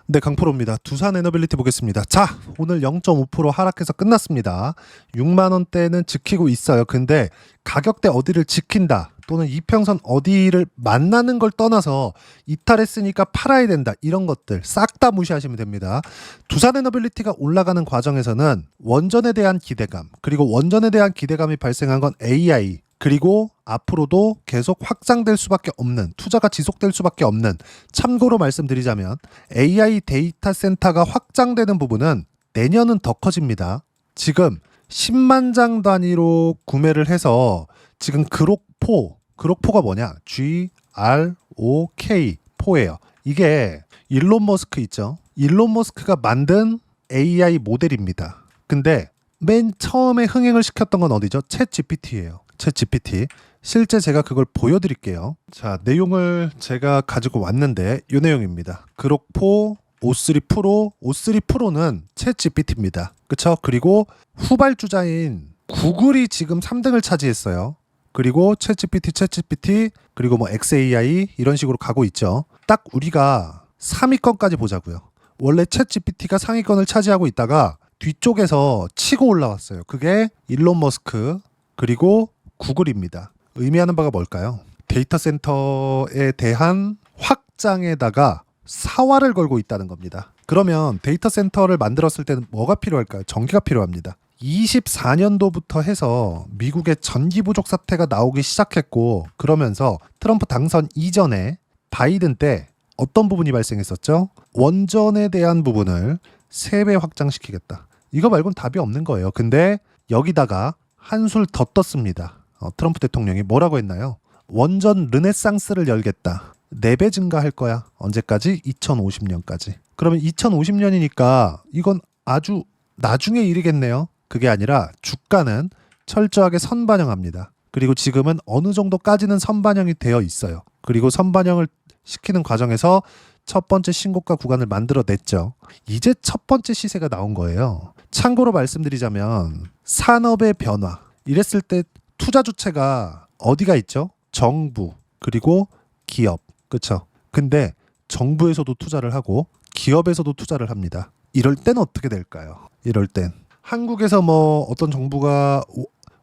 네, 강프로입니다. 두산 에너빌리티 보겠습니다. 자, 오늘 0.5% 하락해서 끝났습니다. 6만 원대는 지키고 있어요. 근데 가격대 어디를 지킨다 또는 이평선 어디를 만나는 걸 떠나서 이탈했으니까 팔아야 된다, 이런 것들 싹 다 무시하시면 됩니다. 두산 에너빌리티가 올라가는 과정에서는 원전에 대한 기대감, 그리고 원전에 대한 기대감이 발생한 건 AI, 그리고 앞으로도 계속 확장될 수밖에 없는, 투자가 지속될 수밖에 없는, 참고로 말씀드리자면 AI 데이터 센터가 확장되는 부분은 내년은 더 커집니다. 지금 10만 장 단위로 구매를 해서 지금 그록포가 뭐냐? GROK 포예요. 이게 일론 머스크 있죠? 일론 머스크가 만든 AI 모델입니다. 근데 맨 처음에 흥행을 시켰던 건 어디죠? 챗 GPT예요. 챗 GPT. 실제 제가 그걸 보여드릴게요. 자, 내용을 제가 가지고 왔는데 이 내용입니다. 그록포 O3 프로, O3 프로는 챗 GPT입니다. 그쵸? 그리고 후발주자인 구글이 지금 3등을 차지했어요. 그리고 챗 GPT, 그리고 뭐 XAI 이런 식으로 가고 있죠. 딱 우리가 3위권까지 보자고요. 원래 챗 GPT가 상위권을 차지하고 있다가 뒤쪽에서 치고 올라왔어요. 그게 일론 머스크 그리고 구글입니다. 의미하는 바가 뭘까요? 데이터 센터에 대한 확장에다가 사활을 걸고 있다는 겁니다. 그러면 데이터 센터를 만들었을 때는 뭐가 필요할까요? 전기가 필요합니다. 24년도부터 해서 미국의 전기 부족 사태가 나오기 시작했고, 그러면서 트럼프 당선 이전에 바이든 때 어떤 부분이 발생했었죠? 원전에 대한 부분을 3배 확장시키겠다. 이거 말고는 답이 없는 거예요. 근데 여기다가 한술 더 떴습니다. 트럼프 대통령이 뭐라고 했나요? 원전 르네상스를 열겠다. 4배 증가할 거야. 언제까지? 2050년까지. 그러면 2050년이니까 이건 아주 나중의 일이겠네요. 그게 아니라 주가는 철저하게 선반영합니다. 그리고 지금은 어느 정도까지는 선반영이 되어 있어요. 그리고 선반영을 시키는 과정에서 첫 번째 신고가 구간을 만들어냈죠. 이제 첫 번째 시세가 나온 거예요. 참고로 말씀드리자면 산업의 변화, 이랬을 때 투자 주체가 어디가 있죠? 정부, 그리고 기업. 그쵸? 근데 정부에서도 투자를 하고 기업에서도 투자를 합니다. 이럴 땐 어떻게 될까요? 이럴 땐 한국에서 뭐 어떤 정부가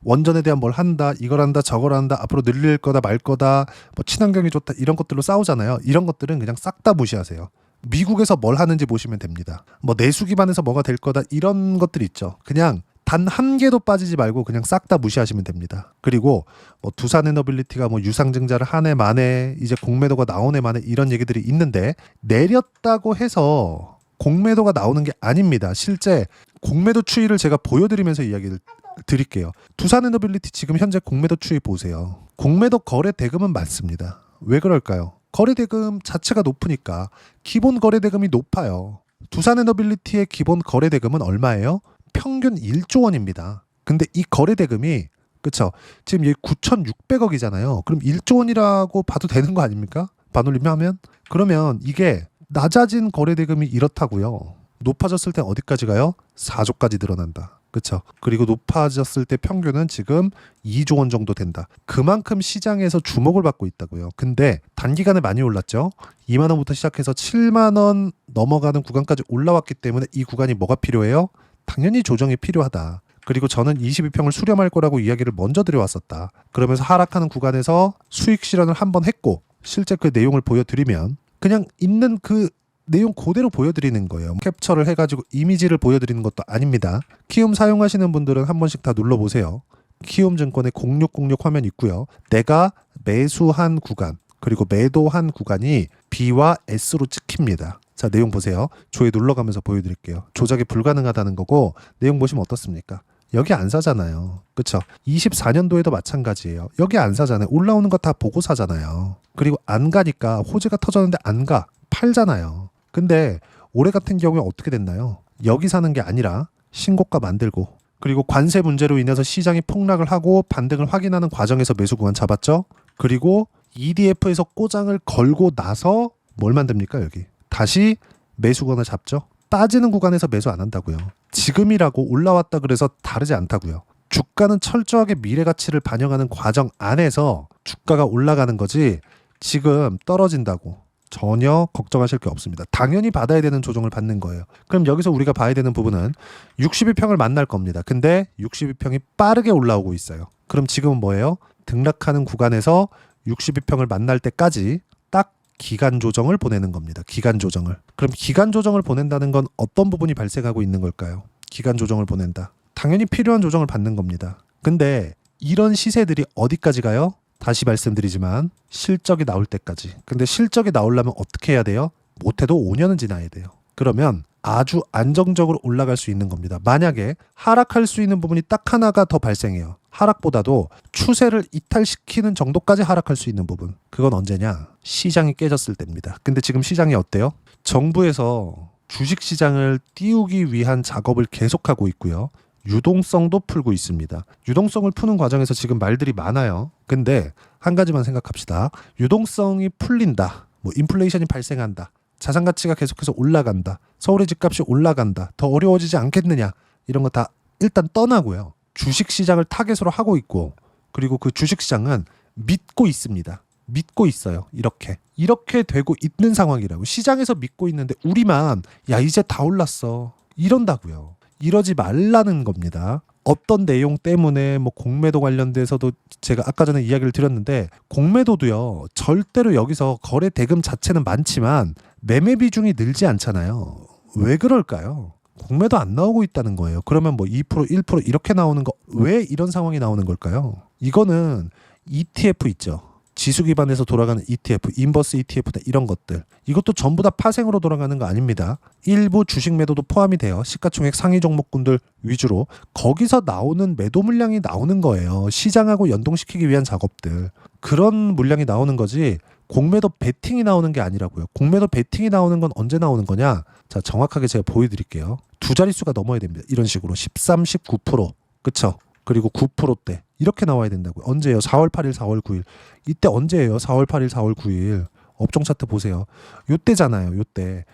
원전에 대한 뭘 한다, 이걸 한다, 저걸 한다, 앞으로 늘릴 거다, 말 거다, 뭐 친환경이 좋다, 이런 것들로 싸우잖아요. 이런 것들은 그냥 싹 다 무시하세요. 미국에서 뭘 하는지 보시면 됩니다. 뭐 내수 기반에서 뭐가 될 거다, 이런 것들이 있죠. 그냥 단 한 개도 빠지지 말고 그냥 싹 다 무시하시면 됩니다. 그리고 뭐 두산 에너빌리티가 뭐 유상증자를 한 해 만에 이제 공매도가 나온 해 만에 이런 얘기들이 있는데, 내렸다고 해서 공매도가 나오는 게 아닙니다. 실제 공매도 추이를 제가 보여드리면서 이야기를 드릴게요. 두산 에너빌리티 지금 현재 공매도 추이 보세요. 공매도 거래 대금은 많습니다. 왜 그럴까요? 거래 대금 자체가 높으니까. 기본 거래 대금이 높아요. 두산 에너빌리티의 기본 거래 대금은 얼마예요? 평균 1조 원입니다. 근데 이 거래 대금이, 그쵸? 지금 얘 9,600억이잖아요. 그럼 1조 원이라고 봐도 되는 거 아닙니까? 반올림하면? 그러면 이게 낮아진 거래 대금이 이렇다고요. 높아졌을 때 어디까지 가요? 4조까지 늘어난다. 그쵸? 그리고 높아졌을 때 평균은 지금 2조 원 정도 된다. 그만큼 시장에서 주목을 받고 있다고요. 근데 단기간에 많이 올랐죠? 2만 원부터 시작해서 7만 원 넘어가는 구간까지 올라왔기 때문에 이 구간이 뭐가 필요해요? 당연히 조정이 필요하다. 그리고 저는 22평을 수렴할 거라고 이야기를 먼저 드려왔었다. 그러면서 하락하는 구간에서 수익 실현을 한번 했고, 실제 그 내용을 보여드리면 그냥 있는 그 내용 그대로 보여드리는 거예요. 캡처를 해가지고 이미지를 보여드리는 것도 아닙니다. 키움 사용하시는 분들은 한 번씩 다 눌러보세요. 키움증권의 0606 화면 있고요. 내가 매수한 구간, 그리고 매도한 구간이 B와 S로 찍힙니다. 자, 내용 보세요. 조에 눌러가면서 보여드릴게요. 조작이 불가능하다는 거고, 내용 보시면 어떻습니까? 여기 안 사잖아요. 그쵸? 24년도에도 마찬가지예요. 여기 안 사잖아요. 올라오는 거 다 보고 사잖아요. 그리고 안 가니까 호재가 터졌는데 안 가. 팔잖아요. 근데 올해 같은 경우에 어떻게 됐나요? 여기 사는 게 아니라 신고가 만들고, 그리고 관세 문제로 인해서 시장이 폭락을 하고 반등을 확인하는 과정에서 매수 구간 잡았죠? 그리고 EDF에서 꼬장을 걸고 나서 뭘 만듭니까? 여기 다시 매수권을 잡죠. 빠지는 구간에서 매수 안 한다고요. 지금이라고 올라왔다 그래서 다르지 않다고요. 주가는 철저하게 미래 가치를 반영하는 과정 안에서 주가가 올라가는 거지, 지금 떨어진다고 전혀 걱정하실 게 없습니다. 당연히 받아야 되는 조정을 받는 거예요. 그럼 여기서 우리가 봐야 되는 부분은 62평을 만날 겁니다. 근데 62평이 빠르게 올라오고 있어요. 그럼 지금은 뭐예요? 등락하는 구간에서 62평을 만날 때까지 딱 기간 조정을 보내는 겁니다. 기간 조정을. 그럼 기간 조정을 보낸다는 건 어떤 부분이 발생하고 있는 걸까요? 기간 조정을 보낸다. 당연히 필요한 조정을 받는 겁니다. 근데 이런 시세들이 어디까지 가요? 다시 말씀드리지만 실적이 나올 때까지. 근데 실적이 나오려면 어떻게 해야 돼요? 못해도 5년은 지나야 돼요. 그러면 아주 안정적으로 올라갈 수 있는 겁니다. 만약에 하락할 수 있는 부분이 딱 하나가 더 발생해요. 하락보다도 추세를 이탈시키는 정도까지 하락할 수 있는 부분. 그건 언제냐? 시장이 깨졌을 때입니다. 근데 지금 시장이 어때요? 정부에서 주식시장을 띄우기 위한 작업을 계속하고 있고요. 유동성도 풀고 있습니다. 유동성을 푸는 과정에서 지금 말들이 많아요. 근데 한 가지만 생각합시다. 유동성이 풀린다. 뭐 인플레이션이 발생한다. 자산 가치가 계속해서 올라간다. 서울의 집값이 올라간다. 더 어려워지지 않겠느냐. 이런 거 다 일단 떠나고요. 주식시장을 타겟으로 하고 있고 그리고 그 주식시장은 믿고 있습니다. 믿고 있어요. 이렇게 되고 있는 상황이라고. 시장에서 믿고 있는데 우리만 야 이제 다 올랐어. 이런다고요. 이러지 말라는 겁니다. 어떤 내용 때문에 뭐 공매도 관련돼서도 제가 아까 전에 이야기를 드렸는데 공매도도요. 절대로 여기서 거래 대금 자체는 많지만 매매 비중이 늘지 않잖아요. 왜 그럴까요? 공매도 안 나오고 있다는 거예요. 그러면 뭐 2%, 1% 이렇게 나오는 거 왜 이런 상황이 나오는 걸까요? 이거는 ETF 있죠. 지수 기반에서 돌아가는 ETF, 인버스 ETF다 이런 것들. 이것도 전부 다 파생으로 돌아가는 거 아닙니다. 일부 주식 매도도 포함이 돼요. 시가총액 상위 종목군들 위주로. 거기서 나오는 매도 물량이 나오는 거예요. 시장하고 연동시키기 위한 작업들. 그런 물량이 나오는 거지 공매도 베팅이 나오는 게 아니라고요. 공매도 베팅이 나오는 건 언제 나오는 거냐? 자, 정확하게 제가 보여드릴게요. 두 자릿수가 넘어야 됩니다. 이런 식으로 13, 19%. 그쵸? 그리고 9%대 이렇게 나와야 된다고요. 언제예요? 4월 8일, 4월 9일. 이때 언제예요? 4월 8일, 4월 9일. 업종 차트 보세요. 요때잖아요. 요때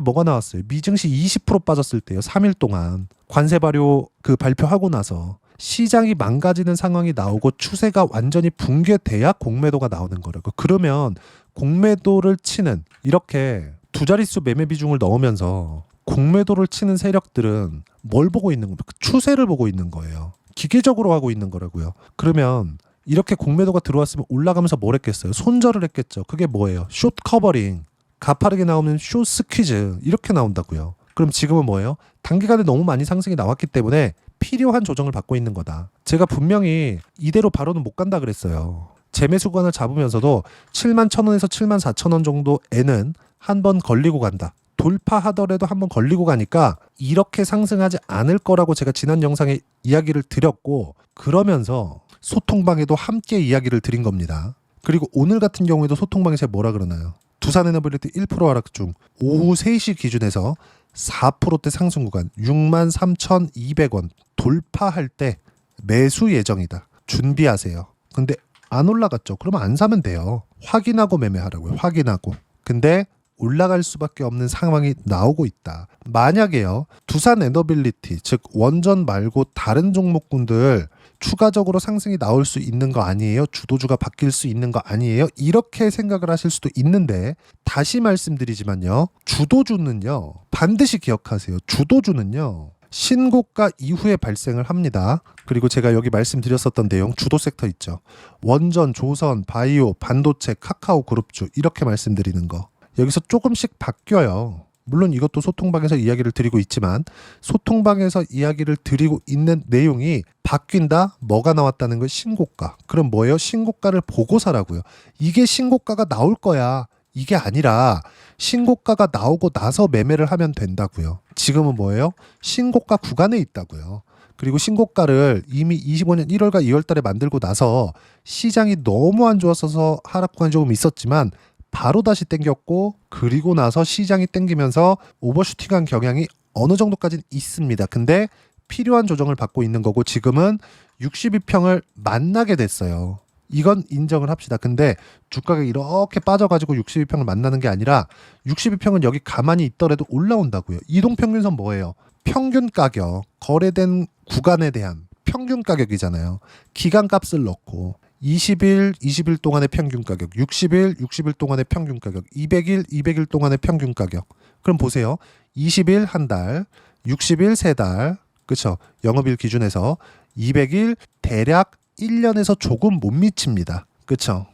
뭐가 나왔어요? 미증시 20% 빠졌을 때요. 3일 동안 관세 발효 그 발표하고 나서 시장이 망가지는 상황이 나오고 추세가 완전히 붕괴돼야 공매도가 나오는 거라고. 그러면 공매도를 치는 이렇게 두 자릿수 매매 비중을 넣으면서 공매도를 치는 세력들은 뭘 보고 있는 겁니까? 추세를 보고 있는 거예요. 기계적으로 하고 있는 거라고요. 그러면 이렇게 공매도가 들어왔으면 올라가면서 뭘 했겠어요? 손절을 했겠죠. 그게 뭐예요? 숏 커버링, 가파르게 나오는 숏 스퀴즈 이렇게 나온다고요. 그럼 지금은 뭐예요? 단기간에 너무 많이 상승이 나왔기 때문에 필요한 조정을 받고 있는 거다. 제가 분명히 이대로 바로는 못 간다 그랬어요. 재매수 구간을 잡으면서도 7만 1,000원에서 7만 4,000원 정도에는 한 번 걸리고 간다. 돌파하더라도 한번 걸리고 가니까 이렇게 상승하지 않을 거라고 제가 지난 영상에 이야기를 드렸고 그러면서 소통방에도 함께 이야기를 드린 겁니다. 그리고 오늘 같은 경우에도 소통방에 제가 뭐라 그러나요? 두산에너빌리티 1% 하락 중 오후 3시 기준에서 4%대 상승 구간 63,200원 돌파할 때 매수 예정이다. 준비하세요. 근데 안 올라갔죠. 그러면 안 사면 돼요. 확인하고 매매하라고요. 확인하고. 근데 올라갈 수밖에 없는 상황이 나오고 있다. 만약에요. 두산에너빌리티 즉 원전 말고 다른 종목군들 추가적으로 상승이 나올 수 있는 거 아니에요? 주도주가 바뀔 수 있는 거 아니에요? 이렇게 생각을 하실 수도 있는데 다시 말씀드리지만요. 주도주는요. 반드시 기억하세요. 주도주는요. 신고가 이후에 발생을 합니다. 그리고 제가 여기 말씀드렸었던 내용 주도 섹터 있죠. 원전, 조선, 바이오, 반도체, 카카오 그룹주 이렇게 말씀드리는 거. 여기서 조금씩 바뀌어요. 물론 이것도 소통방에서 이야기를 드리고 있지만 소통방에서 이야기를 드리고 있는 내용이 바뀐다? 뭐가 나왔다는 건 신고가. 그럼 뭐예요? 신고가를 보고 사라고요. 이게 신고가가 나올 거야. 이게 아니라 신고가가 나오고 나서 매매를 하면 된다고요. 지금은 뭐예요? 신고가 구간에 있다고요. 그리고 신고가를 이미 25년 1월과 2월 달에 만들고 나서 시장이 너무 안 좋았어서 하락 구간이 조금 있었지만 바로 다시 땡겼고 그리고 나서 시장이 땡기면서 오버슈팅한 경향이 어느 정도까지는 있습니다. 근데 필요한 조정을 받고 있는 거고 지금은 62평을 만나게 됐어요. 이건 인정을 합시다. 근데 주가가 이렇게 빠져가지고 62평을 만나는 게 아니라 62평은 여기 가만히 있더라도 올라온다고요. 이동평균선 뭐예요? 평균 가격, 거래된 구간에 대한 평균 가격이잖아요. 기간값을 넣고 20일, 20일 동안의 평균 가격, 60일, 60일 동안의 평균 가격, 200일, 200일 동안의 평균 가격. 그럼 보세요. 20일 한 달, 60일 세 달, 그쵸? 영업일 기준에서 200일 대략 1년에서 조금 못 미칩니다. 그쵸?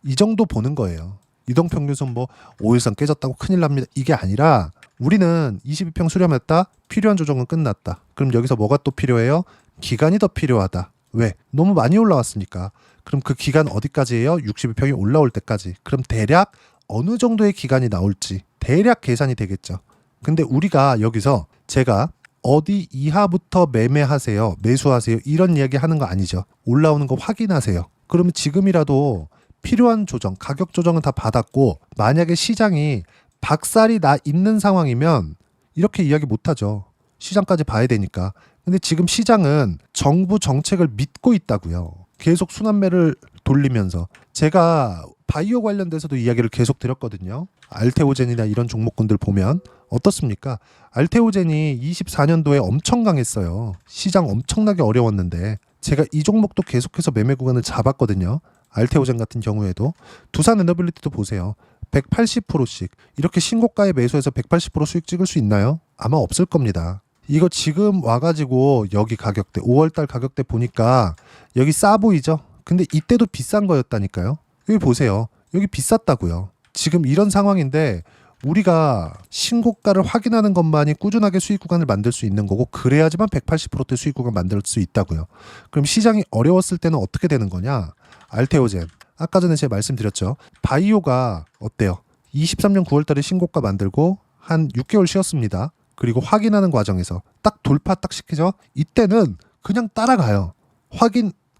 이 정도 보는 거예요. 이동평균선 뭐 5일선 깨졌다고 큰일 납니다. 이게 아니라 우리는 22평 수렴했다. 필요한 조정은 끝났다. 그럼 여기서 뭐가 또 필요해요? 기간이 더 필요하다. 왜? 너무 많이 올라왔으니까. 그럼 그 기간 어디까지예요? 62평이 올라올 때까지. 그럼 대략 어느 정도의 기간이 나올지 대략 계산이 되겠죠. 근데 우리가 여기서 제가 어디 이하부터 매매하세요, 매수하세요 이런 이야기 하는 거 아니죠. 올라오는 거 확인하세요. 그러면 지금이라도 필요한 조정, 가격 조정은 다 받았고 만약에 시장이 박살이 나 있는 상황이면 이렇게 이야기 못하죠. 시장까지 봐야 되니까. 근데 지금 시장은 정부 정책을 믿고 있다고요. 계속 순환매를 돌리면서 제가 바이오 관련돼서도 이야기를 계속 드렸거든요. 알테오젠이나 이런 종목군들 보면 어떻습니까? 알테오젠이 24년도에 엄청 강했어요. 시장 엄청나게 어려웠는데 제가 이 종목도 계속해서 매매 구간을 잡았거든요. 알테오젠 같은 경우에도 두산 에너빌리티도 보세요. 180%씩 이렇게 신고가에 매수해서 180% 수익 찍을 수 있나요? 아마 없을 겁니다. 이거 지금 와가지고 여기 가격대 5월달 가격대 보니까 여기 싸 보이죠? 근데 이때도 비싼 거였다니까요. 여기 보세요. 여기 비쌌다고요. 지금 이런 상황인데 우리가 신고가를 확인하는 것만이 꾸준하게 수익 구간을 만들 수 있는 거고 그래야지만 180%대 수익 구간 만들 수 있다고요. 그럼 시장이 어려웠을 때는 어떻게 되는 거냐? 알테오젠 아까 전에 제가 말씀드렸죠. 바이오가 어때요? 23년 9월달에 신고가 만들고 한 6개월 쉬었습니다. 그리고 확인하는 과정에서 딱 돌파 딱 시키죠. 이때는 그냥 따라가요.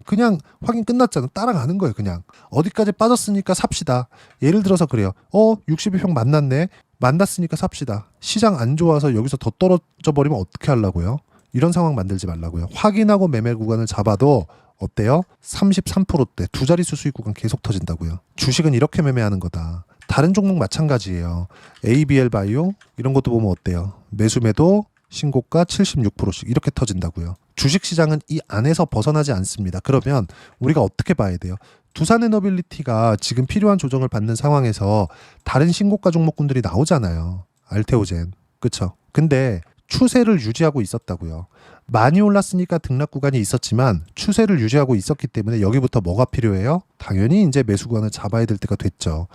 그냥 확인 끝났잖아. 따라가는 거예요. 그냥 어디까지 빠졌으니까 삽시다. 예를 들어서 그래요. 62평 만났네. 만났으니까 삽시다. 시장 안 좋아서 여기서 더 떨어져 버리면 어떻게 하려고요? 이런 상황 만들지 말라고요. 확인하고 매매 구간을 잡아도 어때요? 33%대 두 자릿수 수익 구간 계속 터진다고요. 주식은 이렇게 매매하는 거다. 다른 종목 마찬가지예요. ABL 바이오 이런 것도 보면 어때요? 매수매도 신고가 76%씩 이렇게 터진다고요. 주식시장은 이 안에서 벗어나지 않습니다. 그러면 우리가 어떻게 봐야 돼요? 두산에너빌리티가 지금 필요한 조정을 받는 상황에서 다른 신고가 종목군들이 나오잖아요. 알테오젠. 그쵸? 근데 추세를 유지하고 있었다고요. 많이 올랐으니까 등락 구간이 있었지만 추세를 유지하고 있었기 때문에 여기부터 뭐가 필요해요? 당연히 이제 매수 구간을 잡아야 될 때가 됐죠.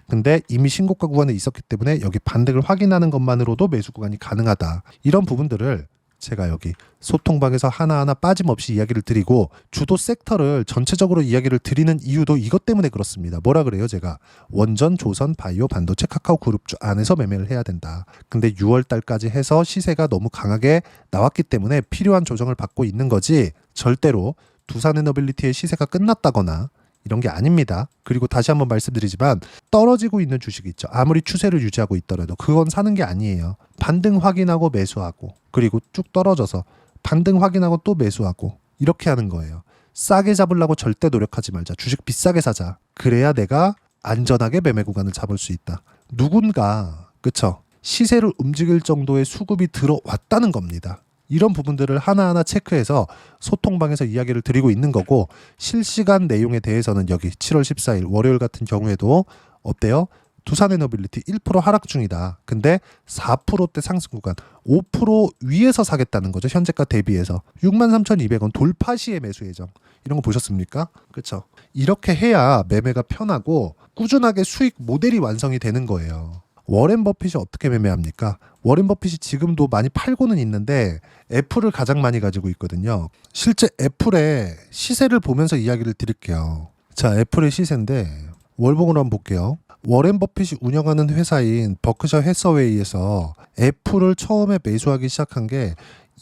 근데 이미 신고가 구간에 있었기 때문에 여기 반등을 확인하는 것만으로도 매수 구간이 가능하다. 이런 부분들을 제가 여기 소통방에서 하나하나 빠짐없이 이야기를 드리고 주도 섹터를 전체적으로 이야기를 드리는 이유도 이것 때문에 그렇습니다. 뭐라 그래요? 제가 원전, 조선, 바이오, 반도체, 카카오 그룹주 안에서 매매를 해야 된다. 근데 6월 달까지 해서 시세가 너무 강하게 나왔기 때문에 필요한 조정을 받고 있는 거지 절대로 두산에너빌리티의 시세가 끝났다거나 이런 게 아닙니다. 그리고 다시 한번 말씀드리지만 떨어지고 있는 주식이 있죠. 아무리 추세를 유지하고 있더라도 그건 사는 게 아니에요. 반등 확인하고 매수하고 그리고 쭉 떨어져서 반등 확인하고 또 매수하고 이렇게 하는 거예요. 싸게 잡으려고 절대 노력하지 말자. 주식 비싸게 사자. 그래야 내가 안전하게 매매 구간을 잡을 수 있다. 누군가 그쵸? 시세를 움직일 정도의 수급이 들어왔다는 겁니다. 이런 부분들을 하나하나 체크해서 소통방에서 이야기를 드리고 있는 거고 실시간 내용에 대해서는 여기 7월 14일 월요일 같은 경우에도 어때요? 두산에너빌리티 1% 하락 중이다. 근데 4%대 상승 구간 5% 위에서 사겠다는 거죠. 현재가 대비해서 63,200원 돌파 시에 매수 예정. 이런 거 보셨습니까? 그렇죠. 이렇게 해야 매매가 편하고 꾸준하게 수익 모델이 완성이 되는 거예요. 워렌 버핏이 어떻게 매매합니까? 워렌 버핏이 지금도 많이 팔고는 있는데 애플을 가장 많이 가지고 있거든요. 실제 애플의 시세를 보면서 이야기를 드릴게요. 자, 애플의 시세인데 월봉으로 한번 볼게요. 워렌 버핏이 운영하는 회사인 버크셔 해서웨이에서 애플을 처음에 매수하기 시작한 게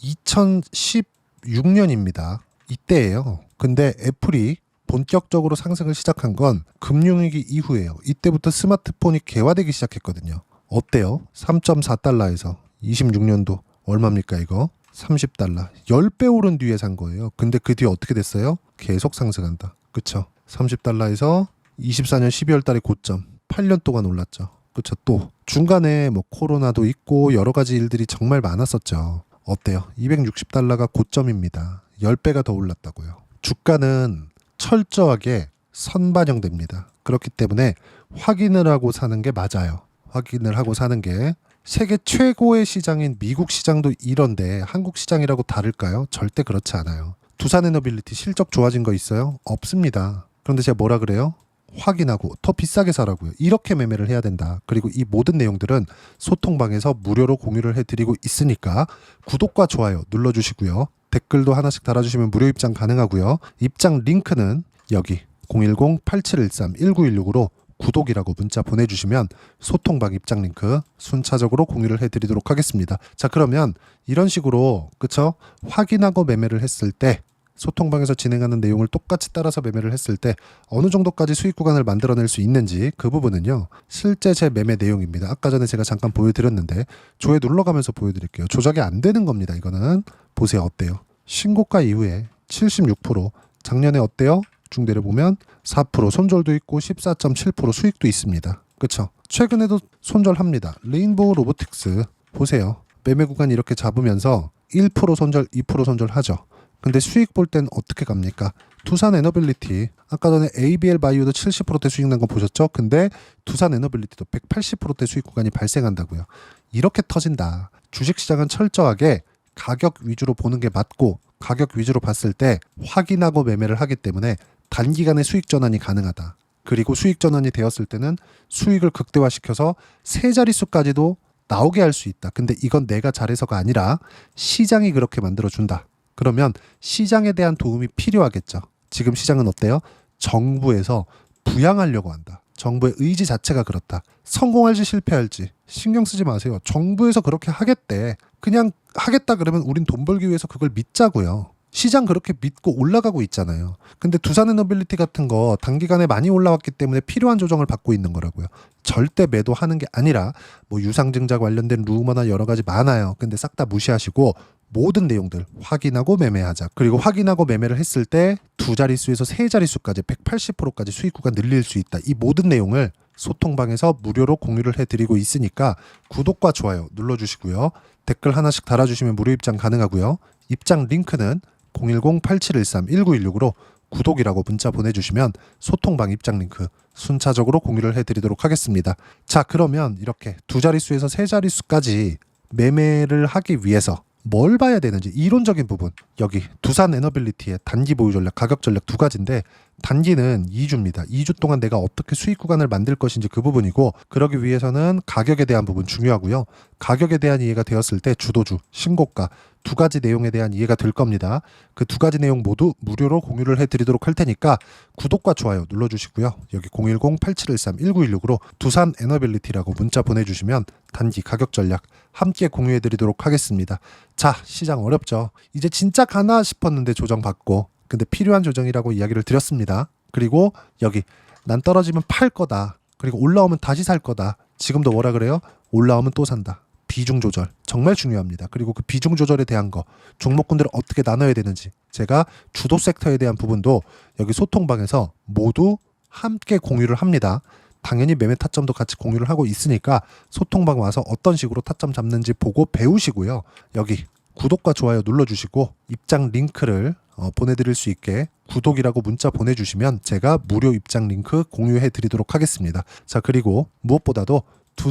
2016년입니다. 이때예요. 근데 애플이 본격적으로 상승을 시작한 건 금융위기 이후예요. 이때부터 스마트폰이 개화되기 시작했거든요. 어때요? 3.4달러에서 26년도 얼마입니까 이거? 30달러. 10배 오른 뒤에 산 거예요. 근데 그 뒤에 어떻게 됐어요? 계속 상승한다. 그쵸? 30달러에서 24년 12월 달에 고점. 8년 동안 올랐죠. 그쵸? 또 중간에 뭐 코로나도 있고 여러 가지 일들이 정말 많았었죠. 어때요? 260달러가 고점입니다. 10배가 더 올랐다고요. 주가는 철저하게 선반영됩니다. 그렇기 때문에 확인을 하고 사는 게 맞아요. 확인을 하고 사는 게. 세계 최고의 시장인 미국 시장도 이런데 한국 시장이라고 다를까요? 절대 그렇지 않아요. 두산에너빌리티 실적 좋아진 거 있어요? 없습니다. 그런데 제가 뭐라 그래요? 확인하고 더 비싸게 사라고요. 이렇게 매매를 해야 된다. 그리고 이 모든 내용들은 소통방에서 무료로 공유를 해드리고 있으니까 구독과 좋아요 눌러주시고요. 댓글도 하나씩 달아주시면 무료 입장 가능하고요. 입장 링크는 여기 010-8713-1916으로 구독이라고 문자 보내주시면 소통방 입장 링크 순차적으로 공유를 해드리도록 하겠습니다. 자, 그러면 이런 식으로 그쵸? 확인하고 매매를 했을 때 소통방에서 진행하는 내용을 똑같이 따라서 매매를 했을 때 어느 정도까지 수익 구간을 만들어낼 수 있는지 그 부분은요. 실제 제 매매 내용입니다. 아까 전에 제가 잠깐 보여드렸는데 조회 눌러가면서 보여드릴게요. 조작이 안 되는 겁니다. 이거는 보세요. 어때요? 신고가 이후에 76%, 작년에 어때요? 중대를 보면 4% 손절도 있고 14.7% 수익도 있습니다. 그쵸? 최근에도 손절합니다. 레인보우 로보틱스 보세요. 매매 구간 이렇게 잡으면서 1% 손절, 2% 손절하죠. 근데 수익 볼 땐 어떻게 갑니까? 두산에너빌리티 아까 전에 ABL 바이오도 70%대 수익 난 거 보셨죠? 근데 두산에너빌리티도 180%대 수익 구간이 발생한다고요. 이렇게 터진다. 주식시장은 철저하게 가격 위주로 보는 게 맞고 가격 위주로 봤을 때 확인하고 매매를 하기 때문에 단기간에 수익 전환이 가능하다. 그리고 수익 전환이 되었을 때는 수익을 극대화시켜서 세 자릿수까지도 나오게 할 수 있다. 근데 이건 내가 잘해서가 아니라 시장이 그렇게 만들어준다. 그러면 시장에 대한 도움이 필요하겠죠. 지금 시장은 어때요? 정부에서 부양하려고 한다. 정부의 의지 자체가 그렇다. 성공할지 실패할지 신경 쓰지 마세요. 정부에서 그렇게 하겠대. 그냥 하겠다 그러면 우린 돈 벌기 위해서 그걸 믿자고요. 시장 그렇게 믿고 올라가고 있잖아요. 근데 두산에너빌리티 같은 거 단기간에 많이 올라왔기 때문에 필요한 조정을 받고 있는 거라고요. 절대 매도하는 게 아니라 뭐 유상증자 관련된 루머나 여러 가지 많아요. 근데 싹 다 무시하시고 모든 내용들 확인하고 매매하자. 그리고 확인하고 매매를 했을 때 두 자릿수에서 세 자릿수까지 180%까지 수익 구간 늘릴 수 있다. 이 모든 내용을 소통방에서 무료로 공유를 해드리고 있으니까 구독과 좋아요 눌러주시고요. 댓글 하나씩 달아주시면 무료 입장 가능하고요. 입장 링크는 010-8713-1916으로 구독이라고 문자 보내주시면 소통방 입장 링크 순차적으로 공유를 해드리도록 하겠습니다. 자, 그러면 이렇게 두 자릿수에서 세 자릿수까지 매매를 하기 위해서 뭘 봐야 되는지 이론적인 부분, 여기 두산에너빌리티의 단기 보유 전략, 가격 전략 두 가지인데 단기는 2주입니다. 2주 동안 내가 어떻게 수익 구간을 만들 것인지 그 부분이고, 그러기 위해서는 가격에 대한 부분 중요하고요. 가격에 대한 이해가 되었을 때 주도주, 신고가 두 가지 내용에 대한 이해가 될 겁니다. 그 두 가지 내용 모두 무료로 공유를 해드리도록 할 테니까 구독과 좋아요 눌러주시고요. 여기 010-8713-1916으로 두산에너빌리티라고 문자 보내주시면 단기 가격 전략 함께 공유해드리도록 하겠습니다. 자, 시장 어렵죠. 이제 진짜 가나 싶었는데 조정받고, 근데 필요한 조정이라고 이야기를 드렸습니다. 그리고 여기 난 떨어지면 팔 거다. 그리고 올라오면 다시 살 거다. 지금도 뭐라 그래요? 올라오면 또 산다. 비중 조절 정말 중요합니다. 그리고 그 비중 조절에 대한 거 종목군들을 어떻게 나눠야 되는지 제가 주도 섹터에 대한 부분도 여기 소통방에서 모두 함께 공유를 합니다. 당연히 매매 타점도 같이 공유를 하고 있으니까 소통방 와서 어떤 식으로 타점 잡는지 보고 배우시고요. 여기 구독과 좋아요 눌러주시고 입장 링크를 보내드릴 수 있게 구독이라고 문자 보내주시면 제가 무료 입장 링크 공유해 드리도록 하겠습니다. 자, 그리고 무엇보다도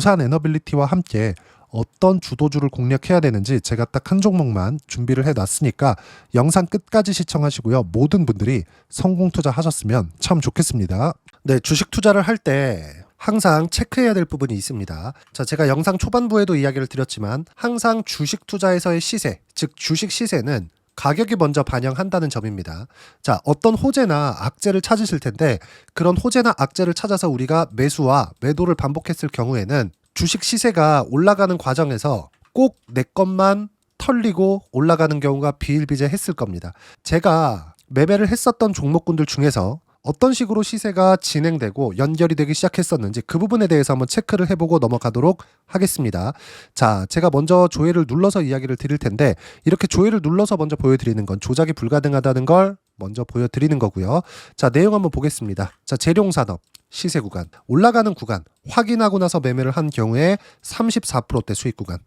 두산에너빌리티와 함께 어떤 주도주를 공략해야 되는지 제가 딱 한 종목만 준비를 해놨으니까 영상 끝까지 시청하시고요. 모든 분들이 성공 투자하셨으면 참 좋겠습니다. 네, 주식 투자를 할 때 항상 체크해야 될 부분이 있습니다. 자, 제가 영상 초반부에도 이야기를 드렸지만 항상 주식 투자에서의 시세, 즉 주식 시세는 가격이 먼저 반영한다는 점입니다. 자, 어떤 호재나 악재를 찾으실 텐데 그런 호재나 악재를 찾아서 우리가 매수와 매도를 반복했을 경우에는 주식 시세가 올라가는 과정에서 꼭 내 것만 털리고 올라가는 경우가 비일비재했을 겁니다. 제가 매매를 했었던 종목군들 중에서 어떤 식으로 시세가 진행되고 연결이 되기 시작했었는지 그 부분에 대해서 한번 체크를 해보고 넘어가도록 하겠습니다. 자, 제가 먼저 조회를 눌러서 이야기를 드릴 텐데 이렇게 조회를 눌러서 먼저 보여드리는 건 조작이 불가능하다는 걸 먼저 보여드리는 거고요. 자, 내용 한번 보겠습니다. 자, 재룡산업 시세 구간, 올라가는 구간 확인하고 나서 매매를 한 경우에 34%대 수익 구간.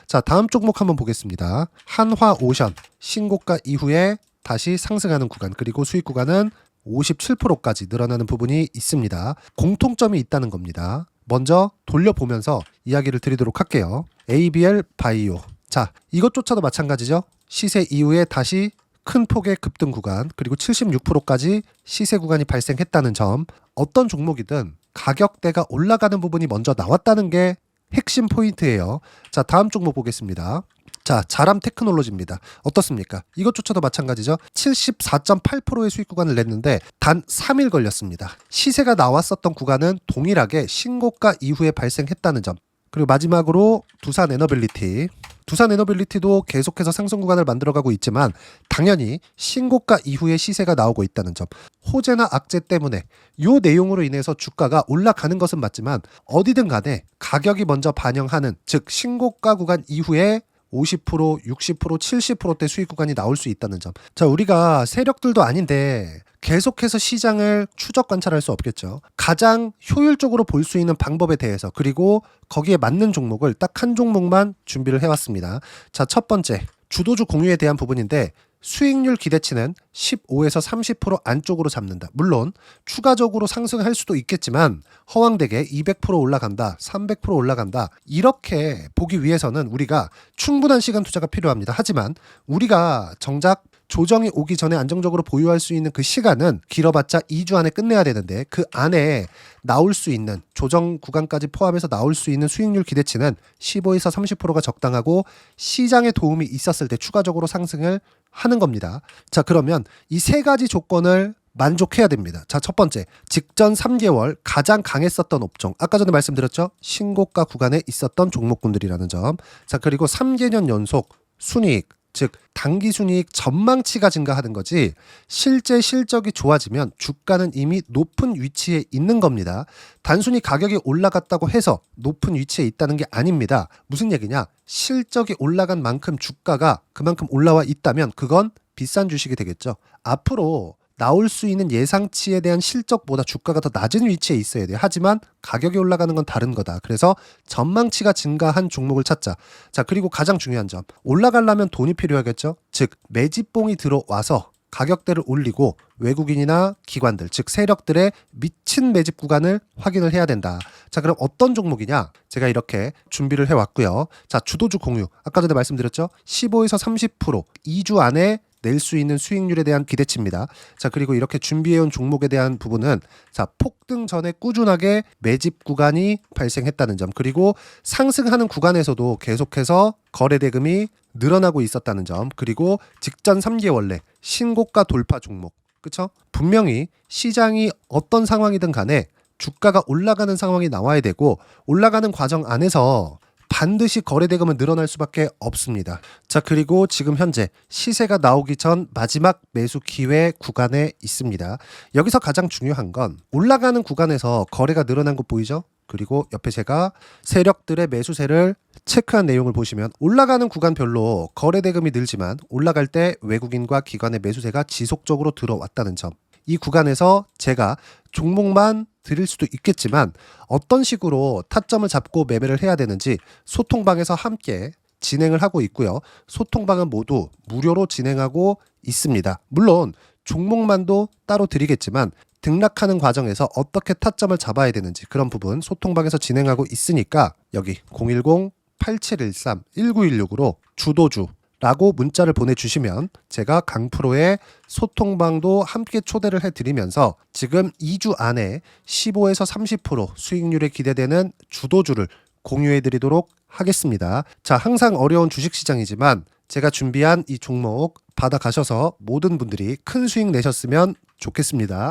자, 다음 종목 한번 보겠습니다. 한화오션 신고가 이후에 다시 상승하는 구간, 그리고 수익 구간은 57%까지 늘어나는 부분이 있습니다. 공통점이 있다는 겁니다. 먼저 돌려보면서 이야기를 드리도록 할게요. ABL 바이오. 자, 이것조차도 마찬가지죠. 시세 이후에 다시 큰 폭의 급등 구간, 그리고 76%까지 시세 구간이 발생했다는 점. 어떤 종목이든 가격대가 올라가는 부분이 먼저 나왔다는 게 핵심 포인트예요. 자, 다음 종목 보겠습니다. 자, 자람 테크놀로지입니다. 어떻습니까? 이것조차도 마찬가지죠. 74.8%의 수익 구간을 냈는데 단 3일 걸렸습니다. 시세가 나왔었던 구간은 동일하게 신고가 이후에 발생했다는 점. 그리고 마지막으로 두산 에너빌리티. 두산 에너빌리티도 계속해서 상승 구간을 만들어가고 있지만 당연히 신고가 이후에 시세가 나오고 있다는 점. 호재나 악재 때문에 이 내용으로 인해서 주가가 올라가는 것은 맞지만 어디든 간에 가격이 먼저 반영하는, 즉 신고가 구간 이후에 50%, 60%, 70%대 수익 구간이 나올 수 있다는 점. 자, 우리가 세력들도 아닌데 계속해서 시장을 추적 관찰할 수 없겠죠. 가장 효율적으로 볼 수 있는 방법에 대해서, 그리고 거기에 맞는 종목을 딱 한 종목만 준비를 해왔습니다. 자, 첫 번째, 주도주 공유에 대한 부분인데 수익률 기대치는 15에서 30% 안쪽으로 잡는다. 물론 추가적으로 상승할 수도 있겠지만 허황되게 200% 올라간다, 300% 올라간다, 이렇게 보기 위해서는 우리가 충분한 시간 투자가 필요합니다. 하지만 우리가 정작 조정이 오기 전에 안정적으로 보유할 수 있는 그 시간은 길어봤자 2주 안에 끝내야 되는데, 그 안에 나올 수 있는 조정 구간까지 포함해서 나올 수 있는 수익률 기대치는 15에서 30%가 적당하고 시장에 도움이 있었을 때 추가적으로 상승을 하는 겁니다. 자, 그러면 이 세 가지 조건을 만족해야 됩니다. 자, 첫 번째, 직전 3개월 가장 강했었던 업종. 아까 전에 말씀드렸죠? 신고가 구간에 있었던 종목군들이라는 점. 자, 그리고 3개년 연속 순이익, 즉 단기 순이익 전망치가 증가하는 거지 실제 실적이 좋아지면 주가는 이미 높은 위치에 있는 겁니다. 단순히 가격이 올라갔다고 해서 높은 위치에 있다는 게 아닙니다. 무슨 얘기냐? 실적이 올라간 만큼 주가가 그만큼 올라와 있다면 그건 비싼 주식이 되겠죠. 앞으로 나올 수 있는 예상치에 대한 실적보다 주가가 더 낮은 위치에 있어야 돼요. 하지만 가격이 올라가는 건 다른 거다. 그래서 전망치가 증가한 종목을 찾자. 자, 그리고 가장 중요한 점. 올라가려면 돈이 필요하겠죠. 즉 매집봉이 들어와서 가격대를 올리고 외국인이나 기관들, 즉 세력들의 미친 매집 구간을 확인을 해야 된다. 자, 그럼 어떤 종목이냐? 제가 이렇게 준비를 해왔고요. 자, 주도주 공유. 아까 전에 말씀드렸죠. 15에서 30% 2주 안에 낼 수 있는 수익률에 대한 기대치입니다. 자, 그리고 이렇게 준비해온 종목에 대한 부분은, 자, 폭등 전에 꾸준하게 매집 구간이 발생했다는 점, 그리고 상승하는 구간에서도 계속해서 거래 대금이 늘어나고 있었다는 점, 그리고 직전 3개월 내 신고가 돌파 종목. 그쵸? 분명히 시장이 어떤 상황이든 간에 주가가 올라가는 상황이 나와야 되고 올라가는 과정 안에서 반드시 거래대금은 늘어날 수밖에 없습니다. 자, 그리고 지금 현재 시세가 나오기 전 마지막 매수 기회 구간에 있습니다. 여기서 가장 중요한 건 올라가는 구간에서 거래가 늘어난 거 보이죠? 그리고 옆에 제가 세력들의 매수세를 체크한 내용을 보시면 올라가는 구간별로 거래대금이 늘지만 올라갈 때 외국인과 기관의 매수세가 지속적으로 들어왔다는 점. 이 구간에서 제가 종목만 드릴 수도 있겠지만 어떤 식으로 타점을 잡고 매매를 해야 되는지 소통방에서 함께 진행을 하고 있고요. 소통방은 모두 무료로 진행하고 있습니다. 물론 종목만도 따로 드리겠지만 등락하는 과정에서 어떻게 타점을 잡아야 되는지 그런 부분 소통방에서 진행하고 있으니까 여기 010-8713-1916으로 주도주 라고 문자를 보내주시면 제가 강프로의 소통방도 함께 초대를 해드리면서 지금 2주 안에 15에서 30% 수익률에 기대되는 주도주를 공유해드리도록 하겠습니다. 자, 항상 어려운 주식시장이지만 제가 준비한 이 종목 받아가셔서 모든 분들이 큰 수익 내셨으면 좋겠습니다.